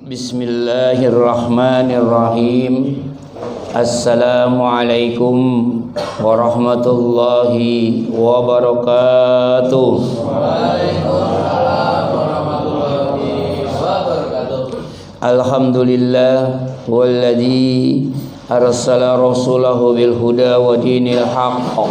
Bismillahirrahmanirrahim. Assalamualaikum warahmatullahi wabarakatuh. Waalaikumsalam warahmatullahi wabarakatuh. Alhamdulillah walladzi arsala rasulahu bil huda wa dinil haqq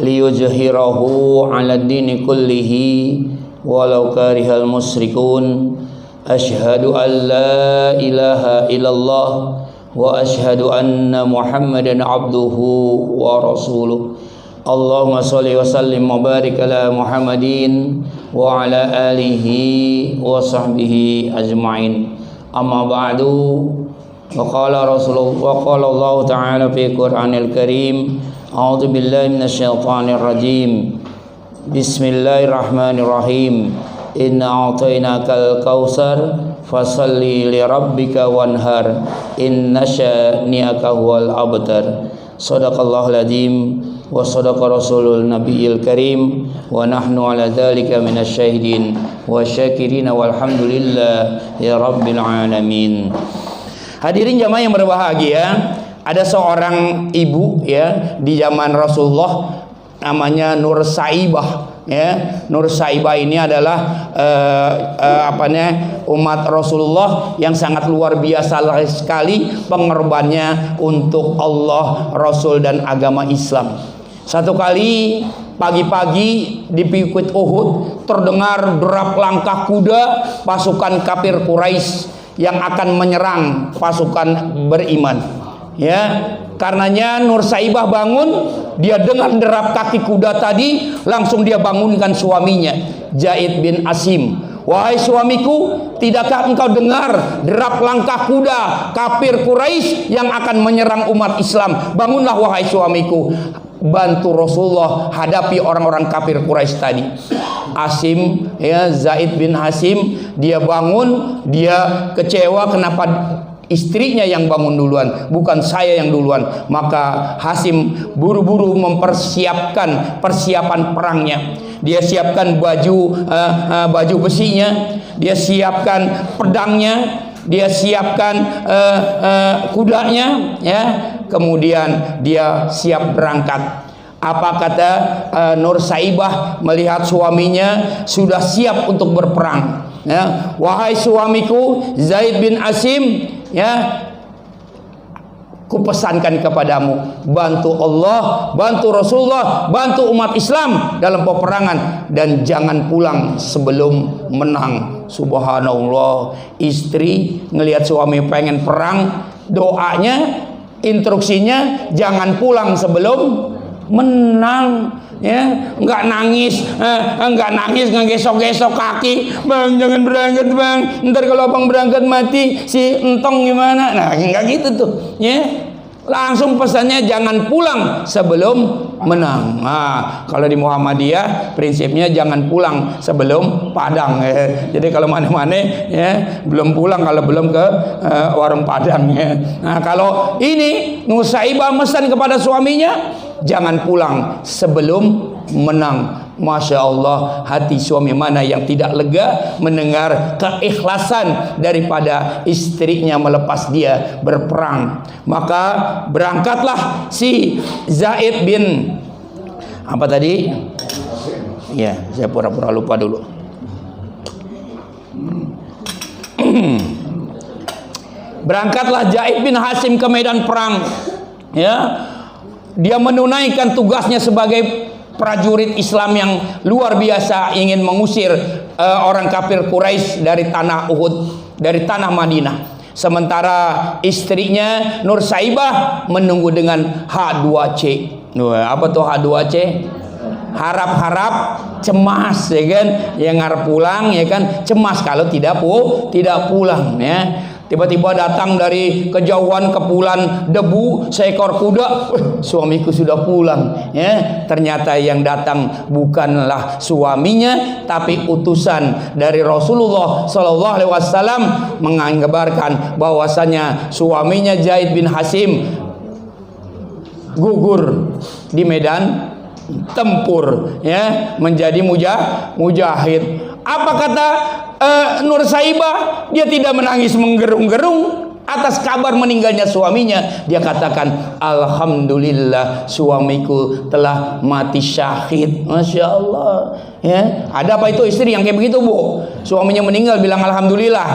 liyuzhirahu 'ala dini kullihi walau karihal musyrikun. Asyhadu an la ilaha illallah wa asyhadu anna Muhammadan abduhu wa rasuluh. Allahumma shalli wa sallim wa barik ala Muhammadin wa ala alihi wa sahbihi ajma'in. Amma ba'du. Wa qala Rasulullah wa qala Allah ta'ala fi Qur'anil Karim. A'udzu billahi minasyaitonir rajim. Bismillahirrahmanirrahim. Inna a'tainakal kautsar fasalli li rabbika wanhar inna syani'aka huwal abtar. Shadaqallahul adzim wa shadaqa rasulul nabiyil karim wa nahnu ala dzalika minasyahidin wa syakirin walhamdulillah ya rabbil alamin. Hadirin jamaah yang berbahagia, ada seorang ibu ya di zaman Rasulullah namanya Nur Saibah. Ya, Nur Saibah ini adalah umat Rasulullah yang sangat luar biasa sekali pengorbanannya untuk Allah, Rasul dan agama Islam. Satu kali pagi-pagi di Bukit Uhud terdengar derap langkah kuda pasukan kafir Quraisy yang akan menyerang pasukan beriman. Ya, karenanya Nur Saibah bangun, dia dengar derap kaki kuda tadi, langsung dia bangunkan suaminya, Zaid bin Asim. Wahai suamiku, tidakkah engkau dengar derap langkah kuda kafir Quraisy yang akan menyerang umat Islam? Bangunlah wahai suamiku, bantu Rasulullah hadapi orang-orang kafir Quraisy tadi. Asim, ya, Zaid bin Asim, dia bangun, dia kecewa kenapa istrinya yang bangun duluan, bukan saya yang duluan. Maka Hasim buru-buru mempersiapkan persiapan perangnya. Dia siapkan baju besinya, dia siapkan pedangnya, dia siapkan kudanya, ya. Kemudian dia siap berangkat. Apa kata Nur Saibah melihat suaminya sudah siap untuk berperang? Ya, wahai suamiku Zaid bin Asim, ya, kupesankan kepadamu, bantu Allah, bantu Rasulullah, bantu umat Islam dalam peperangan, dan jangan pulang sebelum menang. Subhanallah, istri ngelihat suami pengen perang, doanya, instruksinya jangan pulang sebelum menang. Ya, enggak nangis, enggak gesok-gesok kaki, bang jangan berangkat bang, ntar kalau abang berangkat mati si entong gimana? Nah, enggak gitu tuh, ya. Langsung pesannya jangan pulang sebelum menang. Nah, kalau di Muhammadiyah prinsipnya jangan pulang sebelum padang. Jadi kalau mana-mana ya belum pulang kalau belum ke warung padang. Ya. Nah, kalau ini Nur Saibah mesan kepada suaminya, jangan pulang sebelum menang. Masya Allah, hati suami mana yang tidak lega mendengar keikhlasan daripada istrinya melepas dia berperang. Maka berangkatlah si Zaid bin apa tadi? Ya, saya pura-pura lupa dulu. Berangkatlah Zaid bin Hasim ke medan perang. Ya, dia menunaikan tugasnya sebagai prajurit Islam yang luar biasa, ingin mengusir orang kafir Quraisy dari tanah Uhud, dari tanah Madinah. Sementara istrinya Nur Saibah menunggu dengan H2C. Apa tuh H2C? Harap-harap, cemas, ya kan? Yang ngarep pulang, ya kan? Cemas kalau tidak pulang, ya. Tiba-tiba datang dari kejauhan kepulan debu seekor kuda. Suamiku sudah pulang, ya. Ternyata yang datang bukanlah suaminya, tapi utusan dari Rasulullah Sallallahu Alaihi Wasallam mengabarkan bahwasanya suaminya Zaid bin Hasim gugur di medan tempur, ya, menjadi mujahid. Apa kata Nur Saibah? Dia tidak menangis menggerung-gerung atas kabar meninggalnya suaminya. Dia katakan, alhamdulillah suamiku telah mati syahid. Masya Allah. Ya, ada apa itu istri yang kayak begitu, Bu? Suaminya meninggal bilang alhamdulillah.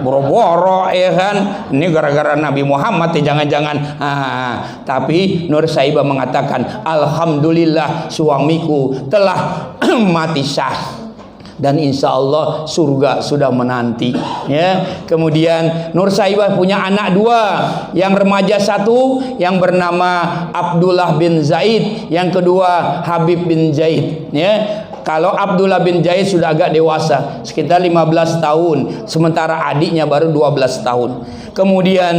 Boro-boro ya kan. Ini gara-gara Nabi Muhammad ya, jangan-jangan. Tapi Nur Saibah mengatakan, alhamdulillah suamiku telah mati syahid. Dan insya Allah surga sudah menanti. Ya. Kemudian Nur Saibah punya anak 2, yang remaja 1 yang bernama Abdullah bin Zaid, yang kedua Habib bin Zaid. Ya. Kalau Abdullah bin Zaid sudah agak dewasa, sekitar 15 tahun, sementara adiknya baru 12 tahun. Kemudian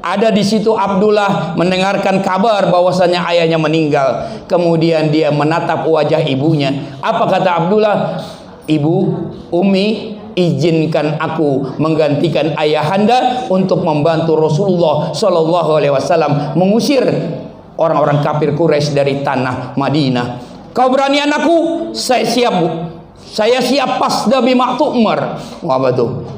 ada di situ Abdullah mendengarkan kabar bahwasanya ayahnya meninggal. Kemudian dia menatap wajah ibunya. Apa kata Abdullah? Ibu, Umi, izinkan aku menggantikan ayahanda untuk membantu Rasulullah Shallallahu Alaihi Wasallam mengusir orang-orang kafir Quraisy dari tanah Madinah. Kau berani anakku? Saya siap, Bu. Saya siap pasda bima tu'mar. Apa tuh?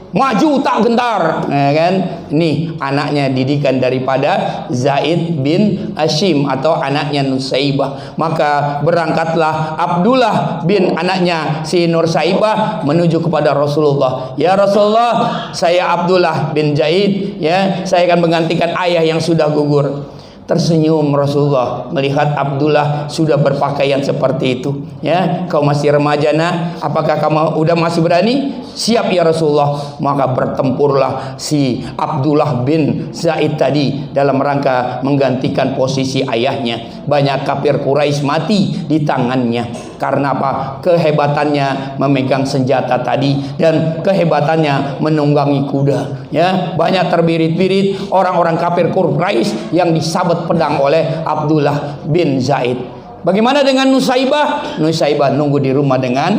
Maju tak gentar, ya kan? Ini anaknya didikan daripada Zaid bin Hashim atau anaknya Nusaibah. Maka berangkatlah Abdullah bin anaknya si Nur Saibah menuju kepada Rasulullah. Ya Rasulullah, saya Abdullah bin Zaid, ya, saya akan menggantikan ayah yang sudah gugur. Tersenyum Rasulullah melihat Abdullah sudah berpakaian seperti itu. Ya, kau masih remaja nak, apakah kamu udah masih berani? Siap ya Rasulullah. Maka bertempurlah si Abdullah bin Zaid tadi dalam rangka menggantikan posisi ayahnya. Banyak kafir Quraisy mati di tangannya. Karena apa? Kehebatannya memegang senjata tadi dan kehebatannya menunggangi kuda. Ya, banyak terbirit-birit orang-orang kafir Quraisy yang disabet pedang oleh Abdullah bin Zaid. Bagaimana dengan Nusaibah? Nusaibah nunggu di rumah dengan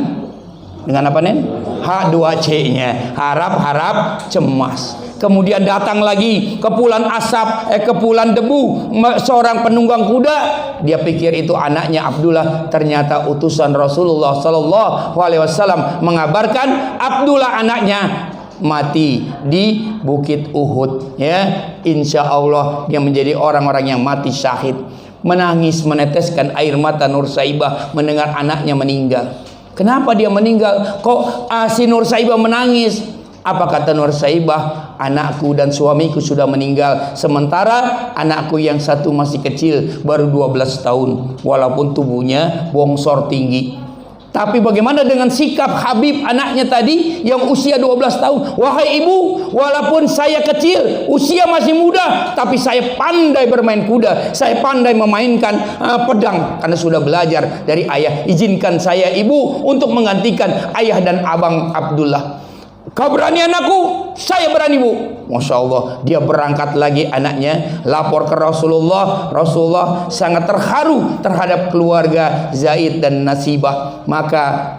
apa nih? H2C-nya, harap-harap cemas. Kemudian datang lagi kepulan asap, kepulan debu seorang penunggang kuda. Dia pikir itu anaknya Abdullah, ternyata utusan Rasulullah Sallallahu Alaihi Wasallam mengabarkan Abdullah anaknya mati di Bukit Uhud. Ya, insya Allah dia menjadi orang-orang yang mati syahid. Menangis meneteskan air mata Nur Saibah mendengar anaknya meninggal. Kenapa dia meninggal? Kok si Nur Saibah menangis? Apa kata Nur Saibah? Anakku dan suamiku sudah meninggal, sementara anakku yang satu masih kecil, baru 12 tahun, walaupun tubuhnya bongsor tinggi. Tapi bagaimana dengan sikap Habib anaknya tadi yang usia 12 tahun? Wahai ibu, walaupun saya kecil, usia masih muda, tapi saya pandai bermain kuda, saya pandai memainkan pedang karena sudah belajar dari ayah. Izinkan saya ibu untuk menggantikan ayah dan abang Abdullah. Kau berani anakku? Saya berani, Bu. Masya Allah, dia berangkat lagi anaknya, lapor ke Rasulullah. Rasulullah sangat terharu terhadap keluarga Zaid dan Nasibah. Maka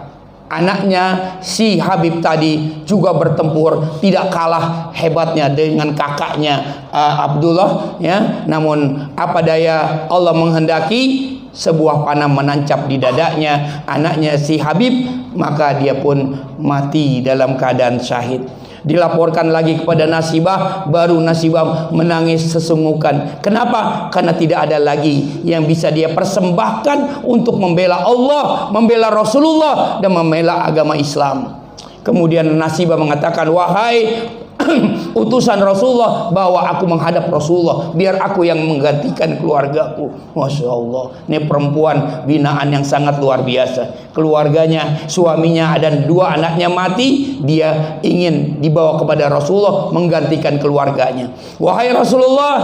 anaknya si Habib tadi juga bertempur, tidak kalah hebatnya dengan kakaknya Abdullah, ya. Namun apa daya, Allah menghendaki sebuah panah menancap di dadanya anaknya si Habib, maka dia pun mati dalam keadaan syahid. Dilaporkan lagi kepada Nasibah, baru Nasibah menangis sesungguhkan. Kenapa? Karena tidak ada lagi yang bisa dia persembahkan untuk membela Allah, membela Rasulullah, dan membela agama Islam. Kemudian Nasibah mengatakan, wahai utusan Rasulullah, bawa aku menghadap Rasulullah, biar aku yang menggantikan keluargaku. Masya Allah, ini perempuan binaan yang sangat luar biasa. Keluarganya, suaminya dan 2 anaknya mati, dia ingin dibawa kepada Rasulullah menggantikan keluarganya. Wahai Rasulullah,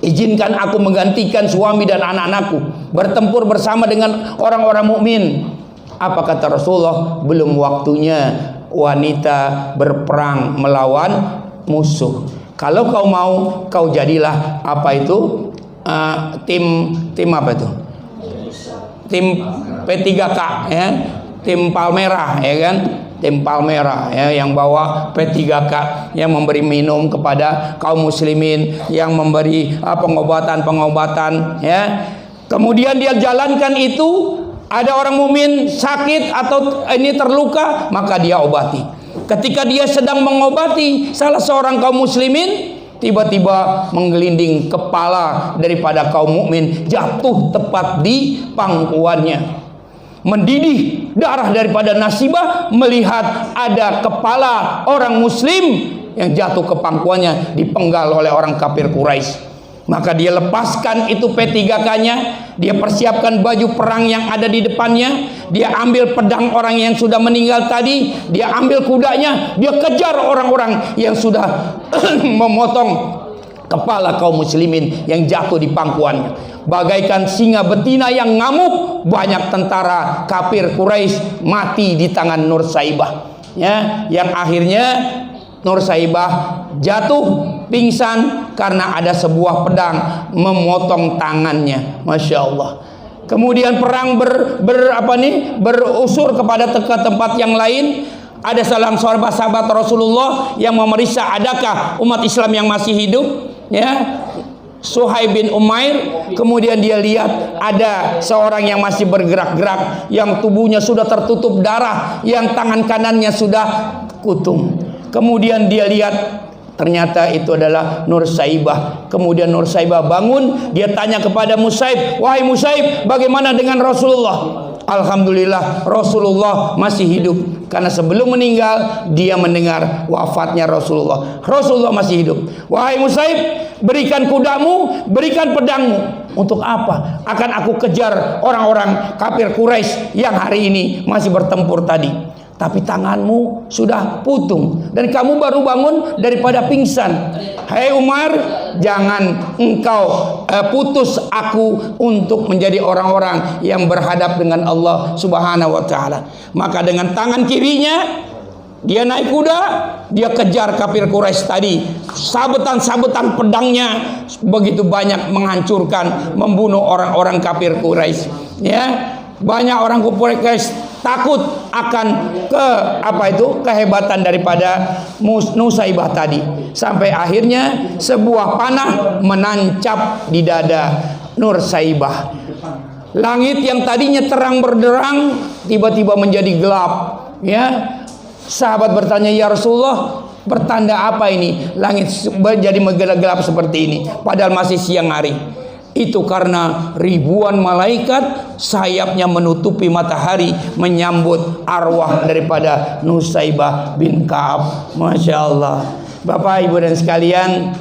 izinkan aku menggantikan suami dan anak-anakku, bertempur bersama dengan orang-orang mukmin. Apa kata Rasulullah? Belum waktunya wanita berperang melawan musuh. Kalau kau mau, kau jadilah apa itu tim apa itu? Tim P3K, ya, tim Palmerah, ya kan? Tim Palmerah, ya, yang bawa P3K, yang memberi minum kepada kaum muslimin, yang memberi pengobatan-pengobatan, ya. Kemudian dia jalankan itu Ada orang mukmin sakit atau ini terluka, maka dia obati. Ketika dia sedang mengobati salah seorang kaum muslimin, tiba-tiba menggelinding kepala daripada kaum mukmin jatuh tepat di pangkuannya. Mendidih darah daripada Nasibah melihat ada kepala orang muslim yang jatuh ke pangkuannya dipenggal oleh orang kafir Quraisy. Maka dia lepaskan itu P3K-nya, dia persiapkan baju perang yang ada di depannya, dia ambil pedang orang yang sudah meninggal tadi, dia ambil kudanya, dia kejar orang-orang yang sudah memotong kepala kaum muslimin yang jatuh di pangkuannya. Bagaikan singa betina yang ngamuk, banyak tentara kafir Quraisy mati di tangan Nursaibah. Ya, yang akhirnya Nursaibah jatuh pingsan karena ada sebuah pedang memotong tangannya. Masya Allah. Kemudian perang berusur kepada tempat yang lain. Ada sahabat Rasulullah yang memeriksa adakah umat Islam yang masih hidup, ya. Suhaib bin Umair, kemudian dia lihat ada seorang yang masih bergerak-gerak, yang tubuhnya sudah tertutup darah, yang tangan kanannya sudah kutung. Kemudian dia lihat ternyata itu adalah Nursaibah. Kemudian Nursaibah bangun, dia tanya kepada Musaib, "Wahai Musaib, bagaimana dengan Rasulullah?" Alhamdulillah Rasulullah masih hidup, karena sebelum meninggal dia mendengar wafatnya Rasulullah. Rasulullah masih hidup. "Wahai Musaib, berikan kudamu, berikan pedangmu." Untuk apa? Akan aku kejar orang-orang kafir Quraisy yang hari ini masih bertempur tadi. Tapi tanganmu sudah putung dan kamu baru bangun daripada pingsan. Hei Umar, jangan engkau putus aku untuk menjadi orang-orang yang berhadap dengan Allah Subhanahu wa taala. Maka dengan tangan kirinya dia naik kuda, dia kejar kafir Quraisy tadi. Sabetan-sabetan pedangnya begitu banyak menghancurkan, membunuh orang-orang kafir Quraisy. Ya, banyak orang Quraisy takut akan kehebatan daripada Nusaibah tadi, sampai akhirnya sebuah panah menancap di dada Nursaibah. Langit yang tadinya terang benderang tiba-tiba menjadi gelap. Ya, sahabat bertanya, "Ya Rasulullah, bertanda apa ini? Langit menjadi gelap seperti ini padahal masih siang hari." Itu karena ribuan malaikat sayapnya menutupi matahari menyambut arwah daripada Nusaibah bin Ka'ab. Masya Allah. Bapak Ibu dan sekalian,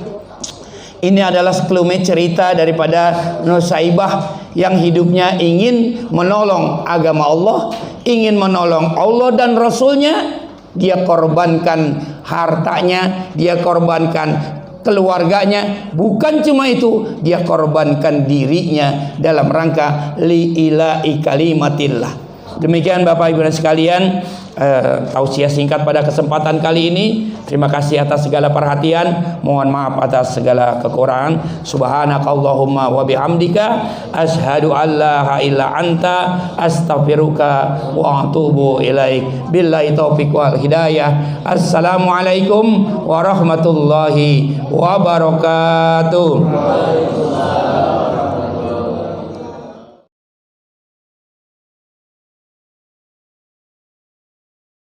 ini adalah sekelumit cerita daripada Nusaibah yang hidupnya ingin menolong agama Allah, ingin menolong Allah dan Rasulnya. Dia korbankan hartanya, dia korbankan keluarganya, bukan cuma itu, dia korbankan dirinya dalam rangka li'ila'i kalimatillah. Demikian Bapak Ibu dan sekalian, tausiah singkat pada kesempatan kali ini. Terima kasih atas segala perhatian, mohon maaf atas segala kekurangan. Subhanakallahumma wa bihamdika asyhadu an la ilaha illa anta astaghfiruka wa atubu ilaik. Billahi taufiq wal hidayah. Assalamualaikum warahmatullahi wabarakatuh.